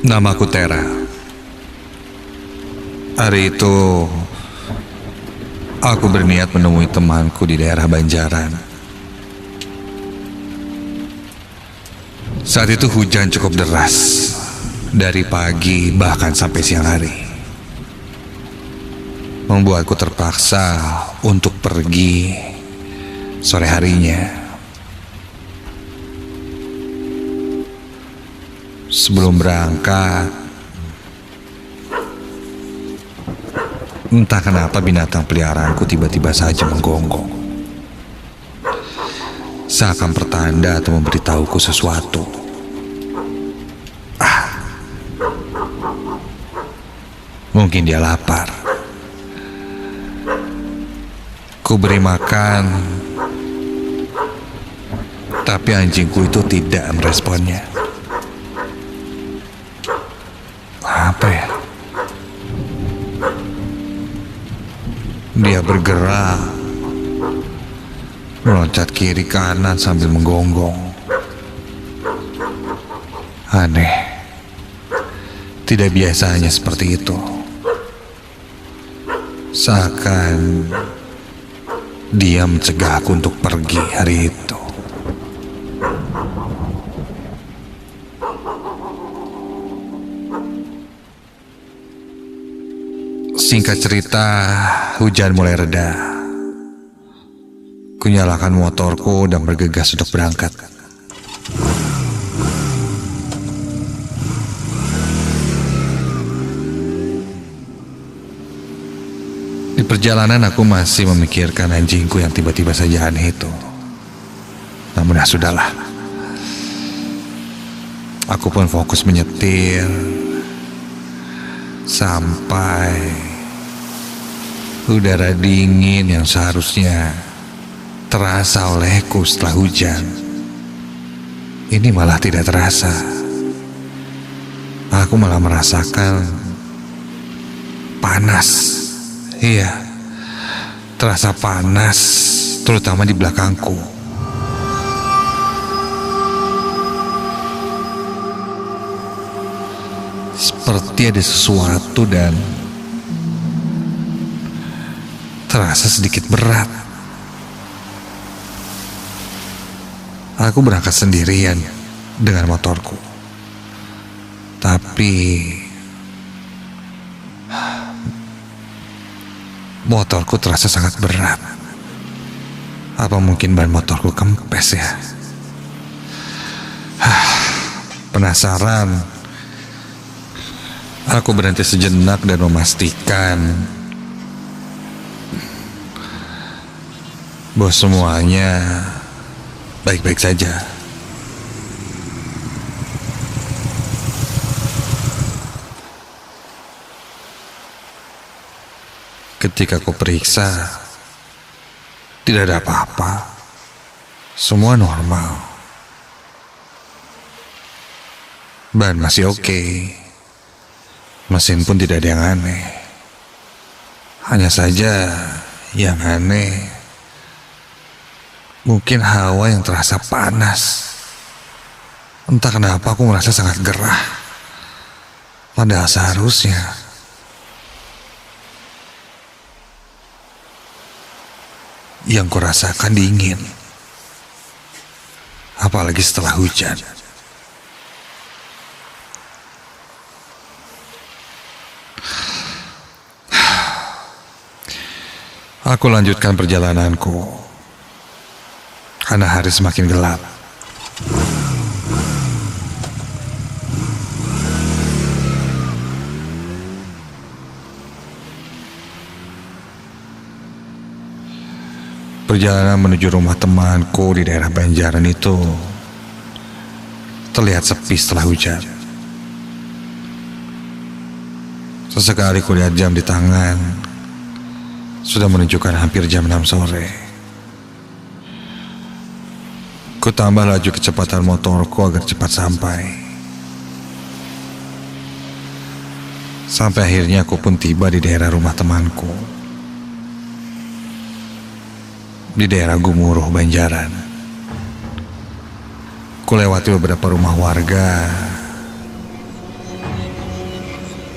Namaku Tera. Hari itu aku berniat menemui temanku di daerah Banjaran. Saat itu hujan cukup deras, dari pagi bahkan sampai siang hari, membuatku terpaksa untuk pergi sore harinya. Sebelum berangkat, entah kenapa binatang peliharaanku tiba-tiba saja menggonggong, seakan pertanda atau memberitahuku sesuatu. Mungkin dia lapar. Ku beri makan, tapi anjingku itu tidak meresponnya. Apa ya? Dia bergerak, meloncat kiri kanan sambil menggonggong. Aneh, tidak biasanya seperti itu. Seakan dia mencegahku untuk pergi hari itu. Singkat cerita, hujan mulai reda. Kunyalakan motorku dan bergegas untuk berangkat. Di perjalanan aku masih memikirkan anjingku yang tiba-tiba saja aneh itu. Namun ya sudahlah. Aku pun fokus menyetir sampai udara dingin yang seharusnya terasa olehku setelah hujan, ini malah tidak terasa. Aku malah merasakan panas. Iya, terasa panas, terutama di belakangku. Seperti ada sesuatu dan terasa sedikit berat. Aku berangkat sendirian dengan motorku, tapi motorku terasa sangat berat. Apa mungkin ban motorku kempes ya? Penasaran, aku berhenti sejenak dan memastikan bahwa semuanya baik-baik saja. Ketika aku periksa, tidak ada apa-apa. Semua normal. Ban masih oke. Mesin pun tidak ada yang aneh. Hanya saja yang aneh, mungkin hawa yang terasa panas. Entah kenapa aku merasa sangat gerah. Padahal seharusnya yang kurasakan dingin. Apalagi setelah hujan. Aku lanjutkan perjalananku karena hari semakin gelap. Perjalanan menuju rumah temanku di daerah Banjaran itu terlihat sepi setelah hujan. Sesekali kulihat jam di tangan, sudah menunjukkan hampir jam 6 sore. Ku tambah laju kecepatan motorku agar cepat sampai. Sampai akhirnya aku pun tiba di daerah rumah temanku, di daerah Gumuruh, Banjaran. Ku lewati beberapa rumah warga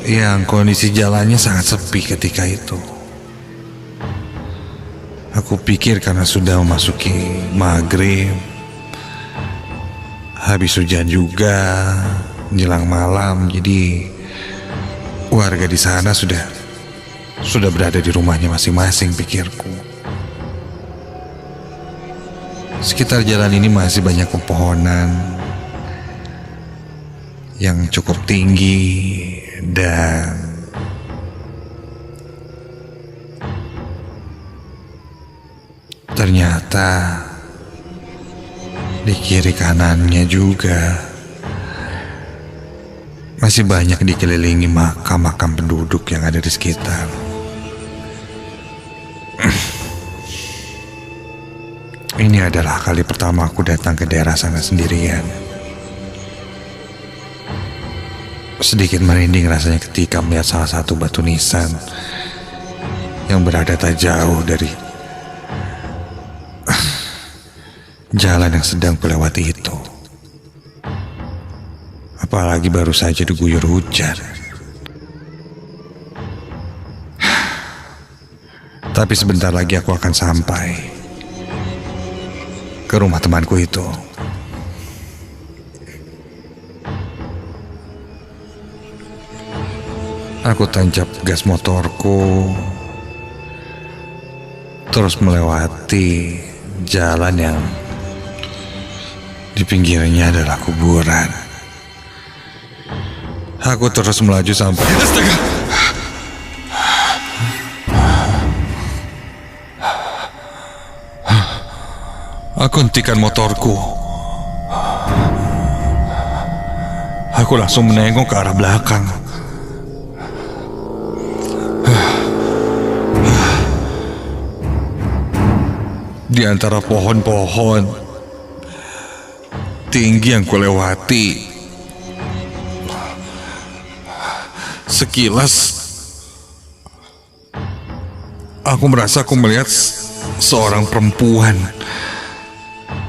yang kondisi jalannya sangat sepi ketika itu. Aku pikir karena sudah memasuki maghrib, habis hujan juga, menjelang malam, jadi warga di sana sudah berada di rumahnya masing-masing, pikirku. Sekitar jalan ini masih banyak pepohonan yang cukup tinggi dan ternyata di kiri kanannya juga masih banyak dikelilingi makam-makam penduduk yang ada di sekitar. Ini adalah kali pertama aku datang ke daerah sana sendirian. Sedikit merinding rasanya ketika melihat salah satu batu nisan yang berada tak jauh dari jalan yang sedang kulewati itu. Apalagi baru saja diguyur hujan. Tapi sebentar lagi aku akan sampai ke rumah temanku itu. Aku tancap gas motorku, terus melewati jalan yang di pinggirnya adalah kuburan. Aku terus melaju sampai... Astaga! Aku hentikan motorku. Aku langsung menengok ke arah belakang. Di antara pohon-pohon tinggi yang kulewati, sekilas aku merasa aku melihat seorang perempuan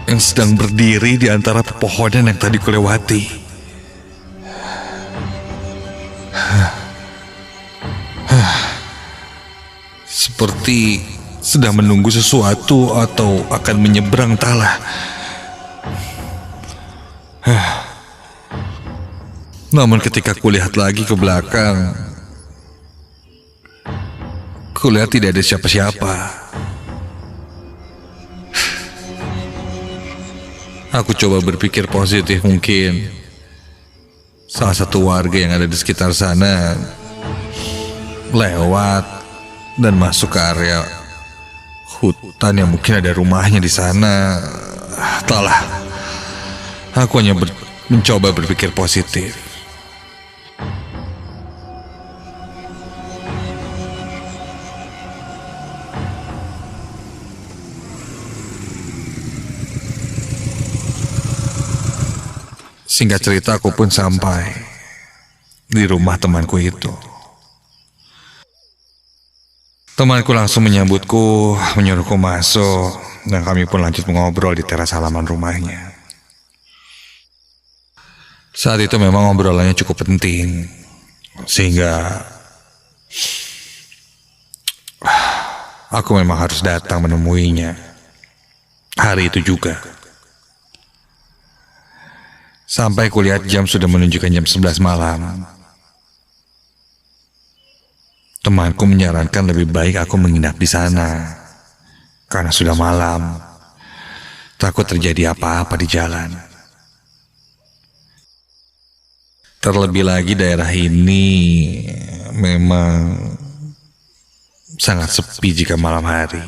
yang sedang berdiri di antara pepohonan yang tadi kulewati. Seperti sedang menunggu sesuatu atau akan menyeberang entahlah. Namun ketika kulihat lagi ke belakang, kulihat tidak ada siapa-siapa. Aku coba berpikir positif, mungkin salah satu warga yang ada di sekitar sana lewat dan masuk ke area hutan yang mungkin ada rumahnya di sana. Entahlah. Aku hanya mencoba berpikir positif. Singkat cerita, aku pun sampai di rumah temanku itu. Temanku langsung menyambutku, menyuruhku masuk, dan kami pun lanjut mengobrol di teras halaman rumahnya. Saat itu memang obrolannya cukup penting, sehingga aku memang harus datang menemuinya hari itu juga. Sampai kulihat jam sudah menunjukkan jam 11 malam. Temanku menyarankan lebih baik aku menginap di sana karena sudah malam. Takut terjadi apa-apa di jalan. Terlebih lagi daerah ini memang sangat sepi jika malam hari.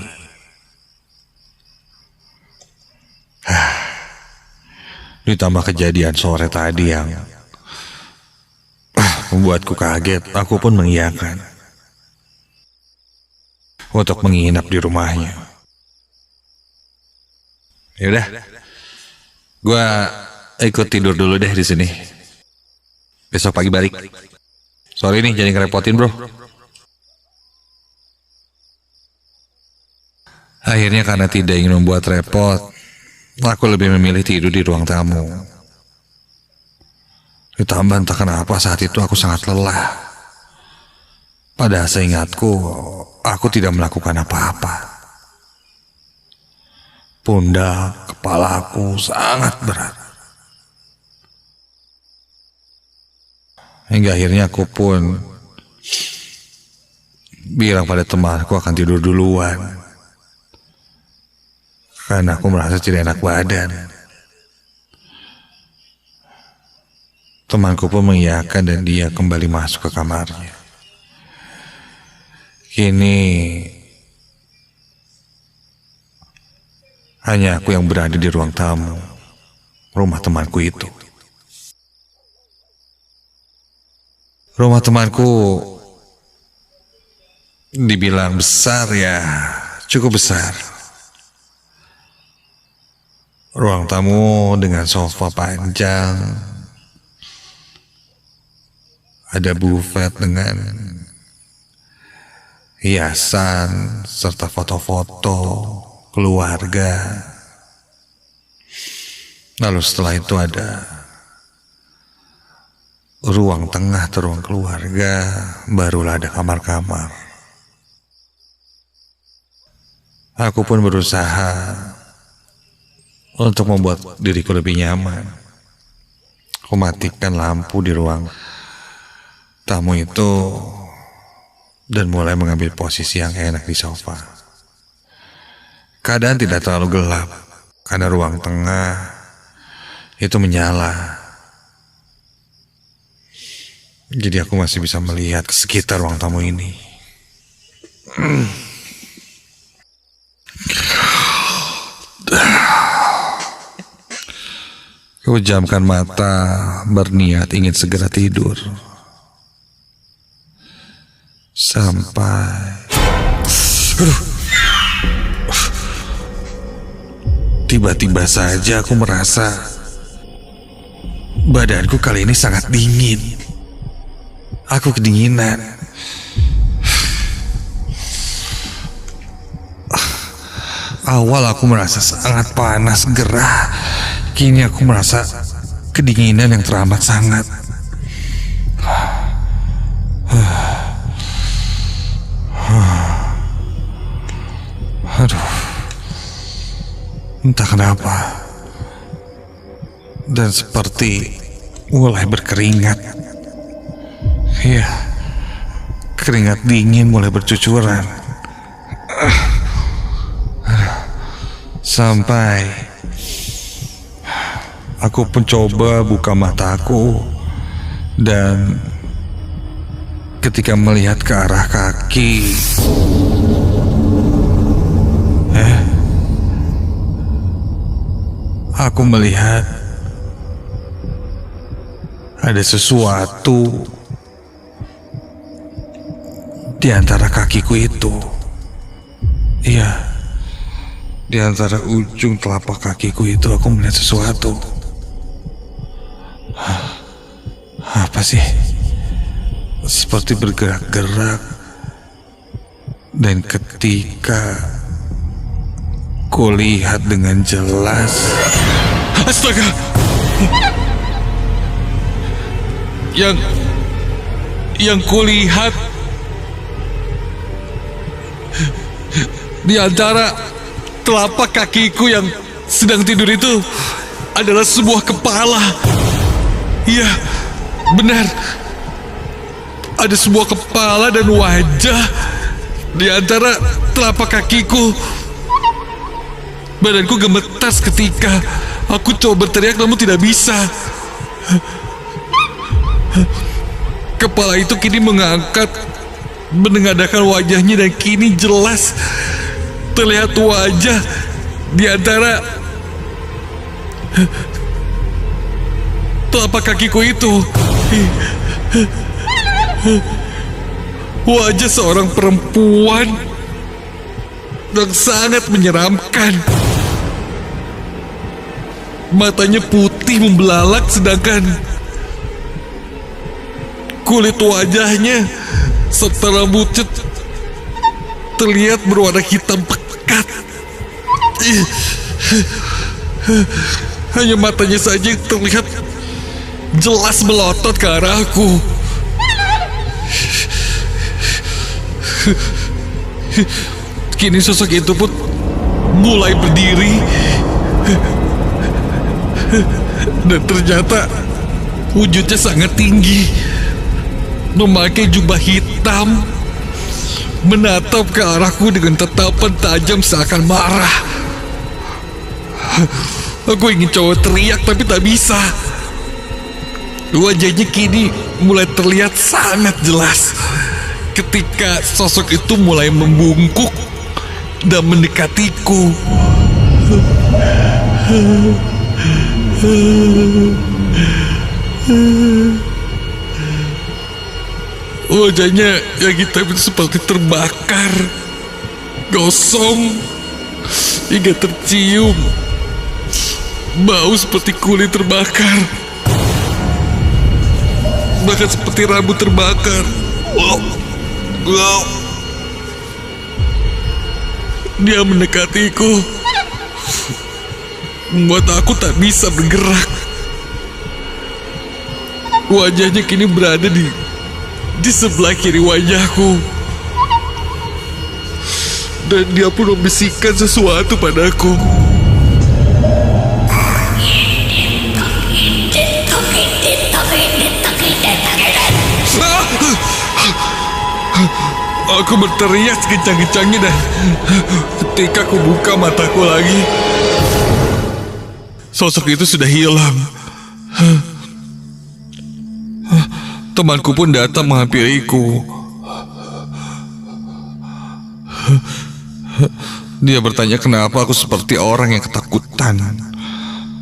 Ditambah kejadian sore tadi yang membuatku kaget, aku pun mengiyakan untuk menginap di rumahnya. Yaudah, gue ikut tidur dulu deh di sini. Besok pagi balik. Sorry nih, jangan ngerepotin bro. Akhirnya karena tidak ingin membuat repot, aku lebih memilih tidur di ruang tamu. Ditambah entah kenapa saat itu aku sangat lelah. Pada seingatku, aku tidak melakukan apa-apa. Pundak kepalaku sangat berat. Hingga akhirnya aku pun bilang pada temanku akan tidur duluan, karena aku merasa tidak enak badan. Temanku pun mengiyakan dan dia kembali masuk ke kamarnya. Kini hanya aku yang berada di ruang tamu rumah temanku itu. Rumah temanku dibilang besar ya, cukup besar. Ruang tamu dengan sofa panjang, ada buffet dengan hiasan serta foto-foto keluarga. Lalu setelah itu ada ruang tengah atau ruang keluarga, barulah ada kamar-kamar. Aku pun berusaha untuk membuat diriku lebih nyaman. Aku matikan lampu di ruang tamu itu dan mulai mengambil posisi yang enak di sofa. Keadaan tidak terlalu gelap karena ruang tengah itu menyala. Jadi aku masih bisa melihat ke sekitar ruang tamu ini. Aku jamkan mata, berniat ingin segera tidur. Sampai tiba-tiba saja aku merasa badanku kali ini sangat dingin. Aku kedinginan. Awal aku merasa sangat panas, gerah. Kini aku merasa kedinginan yang teramat sangat. Aduh, entah kenapa, dan seperti mulai berkeringat. Iya, keringat dingin mulai bercucuran. Sampai aku pun coba buka mataku, dan ketika melihat ke arah kaki, aku melihat ada sesuatu di antara kakiku itu. Iya, di antara ujung telapak kakiku itu aku melihat sesuatu. Apa sih? Seperti bergerak-gerak. Dan ketika kulihat dengan jelas, astaga! Yang kulihat di antara telapak kakiku yang sedang tidur itu adalah sebuah kepala. Iya, benar. Ada sebuah kepala dan wajah di antara telapak kakiku. Badanku gemetar ketika aku coba berteriak namun tidak bisa. Kepala itu kini mengangkat, menengadahkan wajahnya, dan kini jelas terlihat wajah di antara telapak kakiku itu. Wajah seorang perempuan yang sangat menyeramkan. Matanya putih membelalak, sedangkan kulit wajahnya serta rambutnya terlihat berwarna hitam pekat. Hanya matanya saja yang terlihat jelas melotot ke arahku. Kini sosok itu pun mulai berdiri. Dan ternyata wujudnya sangat tinggi, memakai jubah hitam, menatap ke arahku dengan tatapan tajam seakan marah. Aku ingin coba teriak tapi tak bisa. Wajahnya kini mulai terlihat sangat jelas ketika sosok itu mulai membungkuk dan mendekatiku. Wajahnya yang hitam itu seperti terbakar, gosong, hingga tercium bau seperti kulit terbakar, bahkan seperti rambut terbakar. Dia mendekatiku, membuat aku tak bisa bergerak. Wajahnya kini berada di sebelah kiri wajahku, dan dia pun membisikkan sesuatu padaku. Aku berteriak sekencang-kencangnya, dan ketika aku buka mataku lagi, sosok itu sudah hilang. Temanku pun datang menghampiriku. Dia bertanya kenapa aku seperti orang yang ketakutan.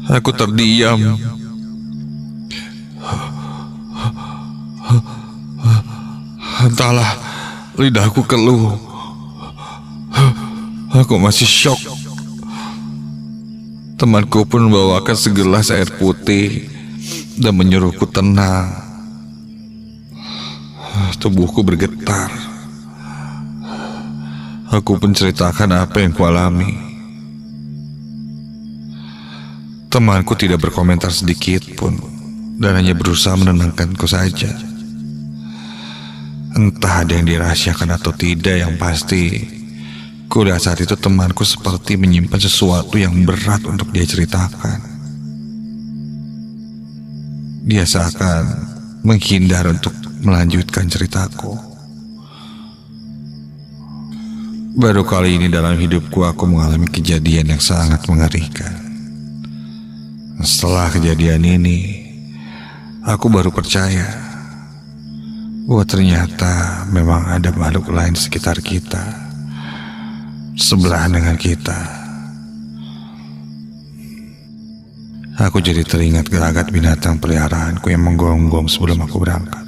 Aku terdiam. Entahlah, lidahku keluh. Aku masih syok. Temanku pun membawakan segelas air putih dan menyuruhku tenang. Tubuhku bergetar. Aku pun ceritakan apa yang kualami. Temanku tidak berkomentar sedikit pun, dan hanya berusaha menenangkanku saja. Entah ada yang dirahasiakan atau tidak, yang pasti kulihat saat itu temanku seperti menyimpan sesuatu yang berat untuk dia ceritakan. Dia seakan menghindar untuk melanjutkan ceritaku. Baru kali ini dalam hidupku aku mengalami kejadian yang sangat mengerikan. Setelah kejadian ini, aku baru percaya bahwa ternyata memang ada makhluk lain di sekitar kita, sebelahan dengan kita. Aku jadi teringat gelagat binatang peliharaanku yang menggonggong sebelum aku berangkat.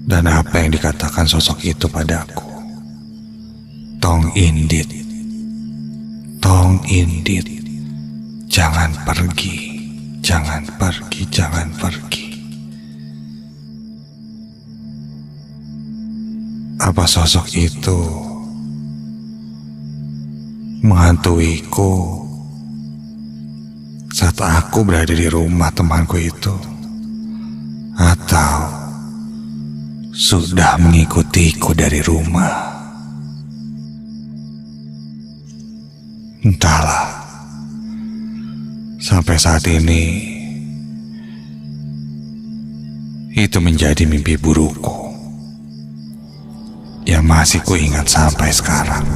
Dan apa yang dikatakan sosok itu padaku. Tong Indit, Tong Indit, jangan pergi, jangan pergi, jangan pergi. Apa sosok itu menghantuiku saat aku berada di rumah temanku itu, atau sudah mengikutiku dari rumah? Entahlah. Sampai saat ini itu menjadi mimpi burukku yang masih kuingat sampai sekarang.